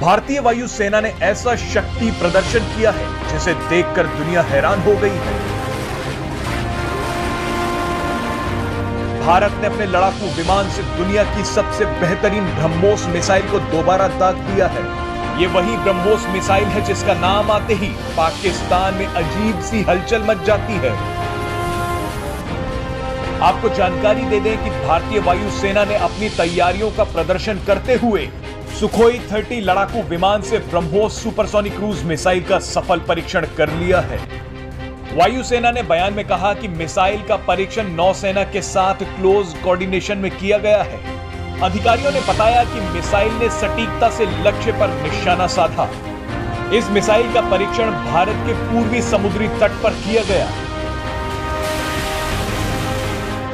भारतीय वायुसेना ने ऐसा शक्ति प्रदर्शन किया है जिसे देखकर दुनिया हैरान हो गई है। भारत ने अपने लड़ाकू विमान से दुनिया की सबसे बेहतरीन ब्रह्मोस मिसाइल को दोबारा दाग दिया है। ये वही ब्रह्मोस मिसाइल है जिसका नाम आते ही पाकिस्तान में अजीब सी हलचल मच जाती है। आपको जानकारी दे दें कि भारतीय वायुसेना ने अपनी तैयारियों का प्रदर्शन करते हुए सुखोई 30 लड़ाकू विमान से ब्रह्मोस सुपरसोनिक क्रूज मिसाइल का सफल परीक्षण कर लिया है। वायुसेना ने बयान में कहा कि मिसाइल का परीक्षण नौसेना के साथ क्लोज कोऑर्डिनेशन में किया गया है। अधिकारियों ने बताया कि मिसाइल ने सटीकता से लक्ष्य पर निशाना साधा। इस मिसाइल का परीक्षण भारत के पूर्वी समुद्री तट पर किया गया।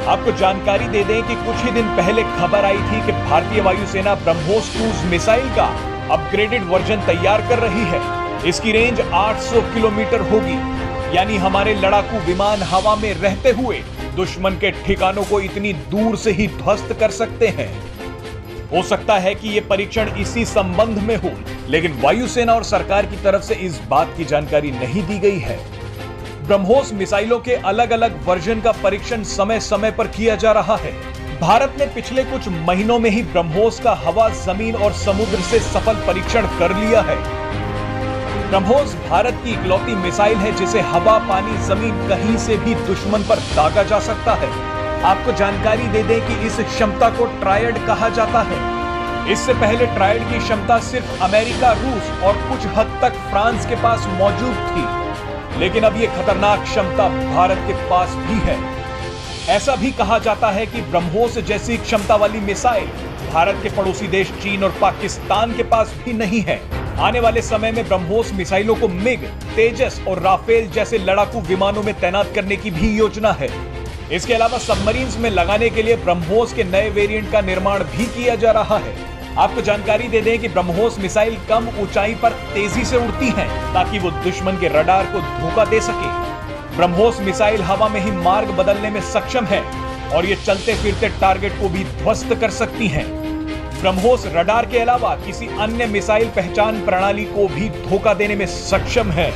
आपको जानकारी दे दें कि कुछ ही दिन पहले खबर आई थी कि भारतीय वायुसेना ब्रह्मोस क्रूज मिसाइल का अपग्रेडेड वर्जन तैयार कर रही है। इसकी रेंज 800 किलोमीटर होगी, यानी हमारे लड़ाकू विमान हवा में रहते हुए दुश्मन के ठिकानों को इतनी दूर से ही ध्वस्त कर सकते हैं। हो सकता है कि यह परीक्षण इसी संबंध में हो, लेकिन वायुसेना और सरकार की तरफ से इस बात की जानकारी नहीं दी गई है। ब्रह्मोस मिसाइलों के अलग अलग वर्जन का परीक्षण समय समय पर किया जा रहा है। भारत ने पिछले कुछ महीनों में ही ब्रह्मोस का हवा, जमीन और समुद्र से सफल परीक्षण कर लिया है। ब्रह्मोस भारत की इकलौती मिसाइल है जिसे हवा, पानी, जमीन कहीं से भी दुश्मन पर दागा जा सकता है। आपको जानकारी दे दें कि इस क्षमता को ट्रायड कहा जाता है। इससे पहले ट्रायड की क्षमता सिर्फ अमेरिका, रूस और कुछ हद तक फ्रांस के पास मौजूद थी, लेकिन अब यह खतरनाक क्षमता भारत के पास भी है। ऐसा भी कहा जाता है कि ब्रह्मोस जैसी क्षमता वाली मिसाइल भारत के पड़ोसी देश चीन और पाकिस्तान के पास भी नहीं है। आने वाले समय में ब्रह्मोस मिसाइलों को मिग, तेजस और राफेल जैसे लड़ाकू विमानों में तैनात करने की भी योजना है। इसके अलावा सबमरीन्स में लगाने के लिए ब्रह्मोस के नए वेरिएंट का निर्माण भी किया जा रहा है। आपको जानकारी दे दें कि ब्रह्मोस मिसाइल कम ऊंचाई पर तेजी से उड़ती हैं ताकि वो दुश्मन के रडार को धोखा दे सके। ब्रह्मोस मिसाइल हवा में ही मार्ग बदलने में सक्षम है और ये चलते फिरते टारगेट को भी ध्वस्त कर सकती हैं। ब्रह्मोस रडार के अलावा किसी अन्य मिसाइल पहचान प्रणाली को भी धोखा देने में सक्षम है।